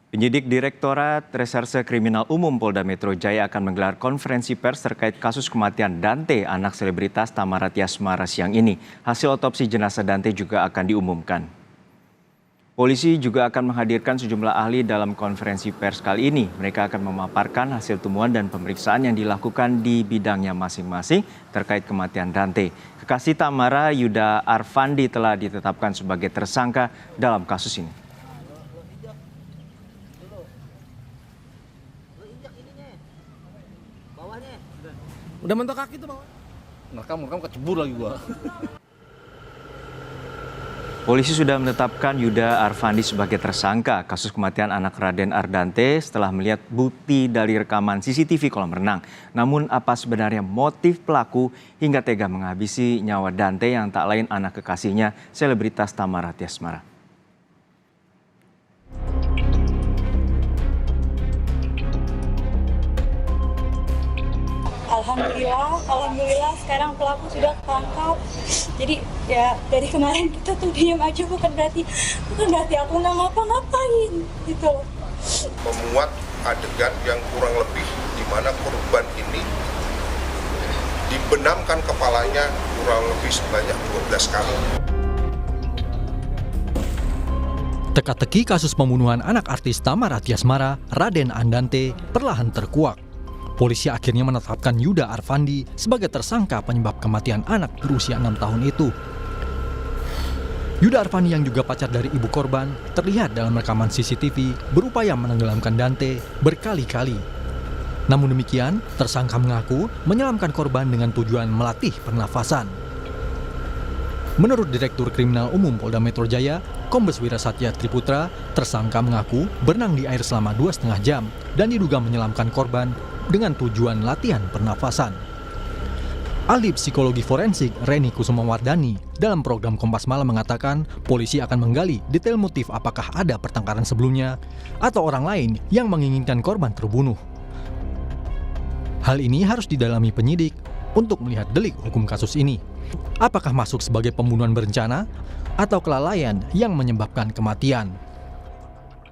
Penyidik Direktorat Reserse Kriminal Umum Polda Metro Jaya akan menggelar konferensi pers terkait kasus kematian Dante, anak selebritas Thamara Tiasmara siang ini. Hasil otopsi jenazah Dante juga akan diumumkan. Polisi juga akan menghadirkan sejumlah ahli dalam konferensi pers kali ini. Mereka akan memaparkan hasil temuan dan pemeriksaan yang dilakukan di bidangnya masing-masing terkait kematian Dante. Kekasih Thamara, Yuda Arfandi, telah ditetapkan sebagai tersangka dalam kasus ini. Udah mentok kaki tuh bawah. Rekam kecebur lagi gua. Polisi sudah menetapkan Yuda Arfandi sebagai tersangka kasus kematian anak Raden Ardante setelah melihat bukti dari rekaman CCTV kolam renang. Namun apa sebenarnya motif pelaku hingga tega menghabisi nyawa Dante yang tak lain anak kekasihnya, selebritas Thamara Tiasmara? Alhamdulillah sekarang pelaku sudah ketangkap. Jadi ya dari kemarin kita tuh diam aja bukan berarti aku nggak ngapa-ngapain gitu. Memuat adegan yang kurang lebih di mana korban ini dibenamkan kepalanya kurang lebih sebanyak 12 kali. Teka-teki kasus pembunuhan anak artis Thamara Tiasmara, Raden Ardante, perlahan terkuak. Polisi akhirnya menetapkan Yuda Arfandi sebagai tersangka penyebab kematian anak berusia 6 tahun itu. Yuda Arfandi yang juga pacar dari ibu korban terlihat dalam rekaman CCTV berupaya menenggelamkan Dante berkali-kali. Namun demikian, tersangka mengaku menyelamkan korban dengan tujuan melatih pernafasan. Menurut Direktur Kriminal Umum Polda Metro Jaya, Kombes Wirasatya Triputra, tersangka mengaku berenang di air selama 2,5 jam dan diduga menyelamkan korban dengan tujuan latihan pernafasan. Ahli psikologi forensik Reni Kusumawardani dalam program Kompas Malam mengatakan polisi akan menggali detail motif apakah ada pertengkaran sebelumnya atau orang lain yang menginginkan korban terbunuh. Hal ini harus didalami penyidik untuk melihat delik hukum kasus ini. Apakah masuk sebagai pembunuhan berencana atau kelalaian yang menyebabkan kematian?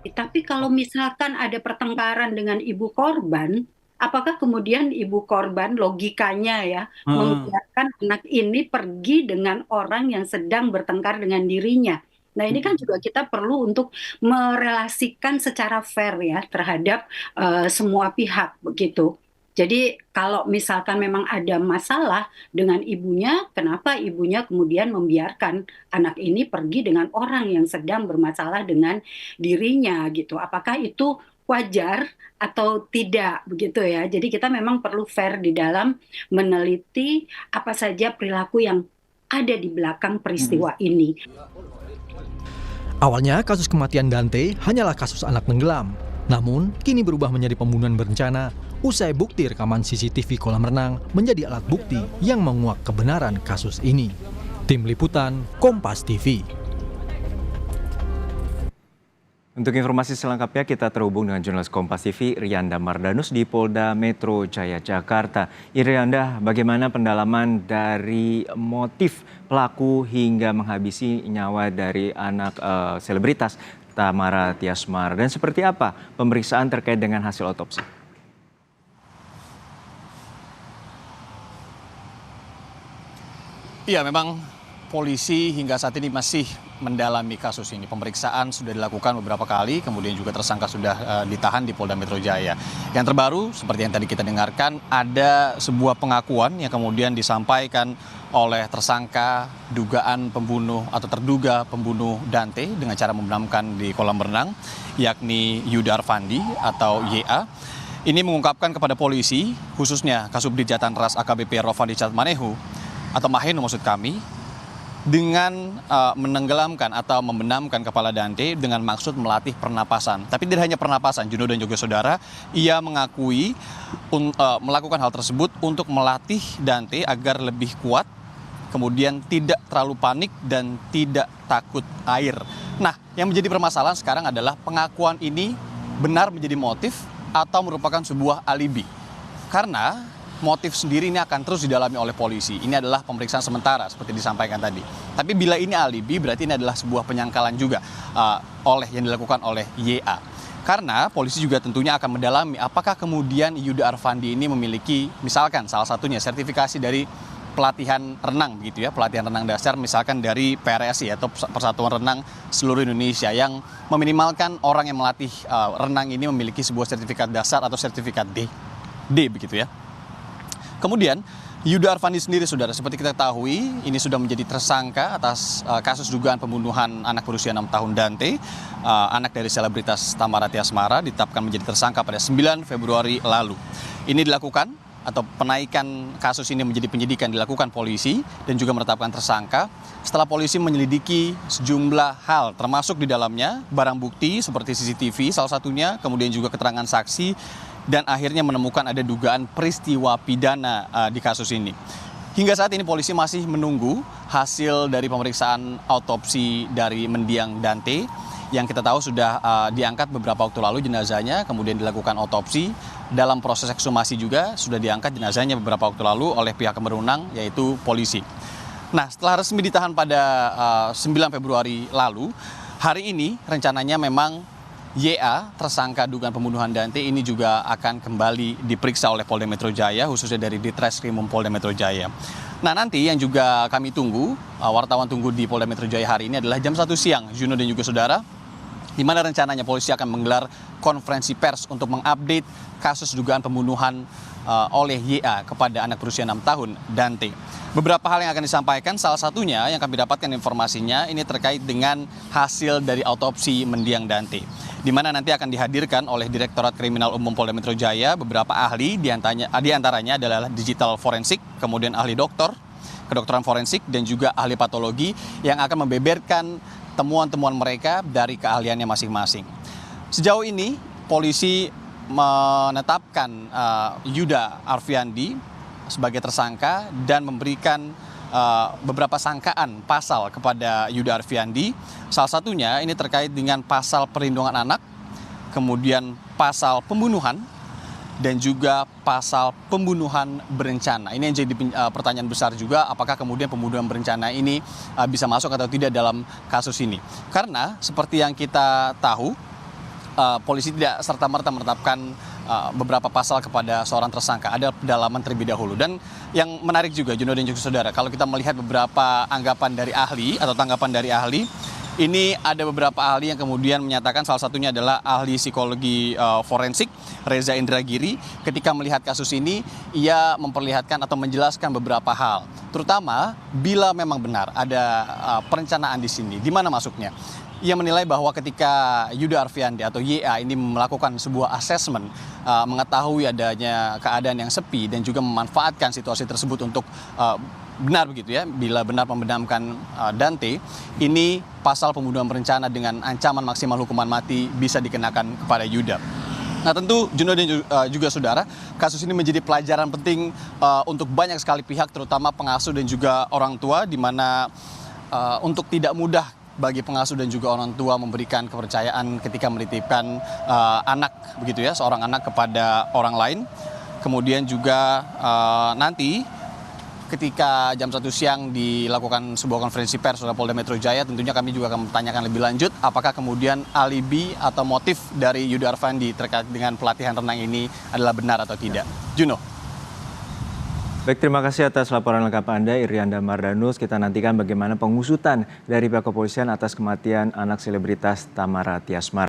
Tapi kalau misalkan ada pertengkaran dengan ibu korban, apakah kemudian ibu korban logikanya ya membiarkan anak ini pergi dengan orang yang sedang bertengkar dengan dirinya? Nah ini kan juga kita perlu untuk merelasikan secara fair ya terhadap semua pihak begitu. Jadi kalau misalkan memang ada masalah dengan ibunya, kenapa ibunya kemudian membiarkan anak ini pergi dengan orang yang sedang bermasalah dengan dirinya gitu? Apakah itu wajar atau tidak begitu ya? Jadi kita memang perlu fair di dalam meneliti apa saja perilaku yang ada di belakang peristiwa ini. Awalnya kasus kematian Dante hanyalah kasus anak tenggelam. Namun kini berubah menjadi pembunuhan berencana usai bukti rekaman CCTV kolam renang menjadi alat bukti yang menguak kebenaran kasus ini. Tim Liputan Kompas TV. Untuk informasi selengkapnya kita terhubung dengan jurnalis Kompas TV Rianda Mardanus di Polda Metro Jaya, Jakarta. Rianda, bagaimana pendalaman dari motif pelaku hingga menghabisi nyawa dari anak selebritas Thamara Tiasmara dan seperti apa pemeriksaan terkait dengan hasil otopsi? Iya, memang polisi hingga saat ini masih mendalami kasus ini. Pemeriksaan sudah dilakukan beberapa kali, kemudian juga tersangka sudah ditahan di Polda Metro Jaya. Yang terbaru, seperti yang tadi kita dengarkan, ada sebuah pengakuan yang kemudian disampaikan oleh tersangka dugaan pembunuh atau terduga pembunuh Dante dengan cara membenamkan di kolam renang, yakni Yuda Arfandi atau YA. Ini mengungkapkan kepada polisi, khususnya Kasubdit Jatanras AKBP Rofandi Catmanehu, atau Maheno maksud kami, dengan menenggelamkan atau membenamkan kepala Dante dengan maksud melatih pernapasan. Tapi tidak hanya pernapasan, Juno dan juga saudara, ia mengakui melakukan hal tersebut untuk melatih Dante agar lebih kuat, kemudian tidak terlalu panik dan tidak takut air. Nah, yang menjadi permasalahan sekarang adalah pengakuan ini benar menjadi motif atau merupakan sebuah alibi. Karena motif sendiri ini akan terus didalami oleh polisi. Ini adalah pemeriksaan sementara seperti disampaikan tadi. Tapi bila ini alibi berarti ini adalah sebuah penyangkalan juga yang dilakukan oleh YA. Karena polisi juga tentunya akan mendalami apakah kemudian Yuda Arfandi ini memiliki misalkan salah satunya sertifikasi dari pelatihan renang begitu ya, pelatihan renang dasar misalkan dari PRSI atau Persatuan Renang Seluruh Indonesia yang meminimalkan orang yang melatih renang ini memiliki sebuah sertifikat dasar atau sertifikat D begitu ya. Kemudian Yuda Arfandi sendiri, saudara, seperti kita ketahui ini sudah menjadi tersangka atas kasus dugaan pembunuhan anak berusia 6 tahun Dante, anak dari selebritas Thamara Tiasmara, ditetapkan menjadi tersangka pada 9 Februari lalu. Ini dilakukan atau penaikan kasus ini menjadi penyidikan dilakukan polisi dan juga menetapkan tersangka setelah polisi menyelidiki sejumlah hal termasuk di dalamnya barang bukti seperti CCTV salah satunya, kemudian juga keterangan saksi dan akhirnya menemukan ada dugaan peristiwa pidana di kasus ini. Hingga saat ini polisi masih menunggu hasil dari pemeriksaan autopsi dari mendiang Dante yang kita tahu sudah diangkat beberapa waktu lalu jenazahnya, kemudian dilakukan otopsi. Dalam proses ekshumasi juga sudah diangkat jenazahnya beberapa waktu lalu oleh pihak yang berwenang yaitu polisi. Nah, setelah resmi ditahan pada 9 Februari lalu, hari ini rencananya memang YA, tersangka dugaan pembunuhan Dante ini juga akan kembali diperiksa oleh Polda Metro Jaya, khususnya dari Ditreskrimum Polda Metro Jaya. Nah, nanti yang juga kami tunggu, wartawan tunggu di Polda Metro Jaya hari ini adalah jam 1 siang, Juno dan juga saudara, di mana rencananya polisi akan menggelar konferensi pers untuk mengupdate kasus dugaan pembunuhan oleh YA kepada anak berusia 6 tahun, Dante. Beberapa hal yang akan disampaikan, salah satunya yang kami dapatkan informasinya ini terkait dengan hasil dari autopsi mendiang Dante, di mana nanti akan dihadirkan oleh Direktorat Kriminal Umum Polda Metro Jaya beberapa ahli, di antaranya adalah digital forensik, kemudian ahli kedokteran forensik, dan juga ahli patologi yang akan membeberkan temuan-temuan mereka dari keahliannya masing-masing. Sejauh ini polisi menetapkan Yuda Arfandi sebagai tersangka dan memberikan beberapa sangkaan pasal kepada Yuda Arfandi. Salah satunya ini terkait dengan pasal perlindungan anak, kemudian pasal pembunuhan, dan juga pasal pembunuhan berencana. Ini yang jadi pertanyaan besar juga, apakah kemudian pembunuhan berencana ini bisa masuk atau tidak dalam kasus ini. Karena seperti yang kita tahu, polisi tidak serta-merta menetapkan beberapa pasal kepada seorang tersangka, ada pendalaman terlebih dahulu. Dan yang menarik juga, Juno dan juga saudara, kalau kita melihat beberapa anggapan dari ahli atau tanggapan dari ahli, ini ada beberapa ahli yang kemudian menyatakan, salah satunya adalah ahli psikologi forensik Reza Indragiri. Ketika melihat kasus ini, ia memperlihatkan atau menjelaskan beberapa hal, terutama bila memang benar ada perencanaan di sini. Di mana masuknya? Ia menilai bahwa ketika Yuda Arfandi atau YA ini melakukan sebuah asesmen, mengetahui adanya keadaan yang sepi dan juga memanfaatkan situasi tersebut untuk benar begitu ya, bila benar membenamkan Dante, ini pasal pembunuhan berencana dengan ancaman maksimal hukuman mati bisa dikenakan kepada Yuda. Nah, tentu Juno dan juga saudara, kasus ini menjadi pelajaran penting untuk banyak sekali pihak, terutama pengasuh dan juga orang tua, di mana untuk tidak mudah bagi pengasuh dan juga orang tua memberikan kepercayaan ketika menitipkan anak begitu ya, seorang anak kepada orang lain. Kemudian juga nanti ketika jam 1 siang dilakukan sebuah konferensi pers oleh Polda Metro Jaya, tentunya kami juga akan bertanyakan lebih lanjut apakah kemudian alibi atau motif dari Yuda Arfandi terkait dengan pelatihan renang ini adalah benar atau tidak. Juno. Baik, terima kasih atas laporan lengkap Anda, Irianda Mardanus. Kita nantikan bagaimana pengusutan dari pihak kepolisian atas kematian anak selebritas Thamara Tiasmara.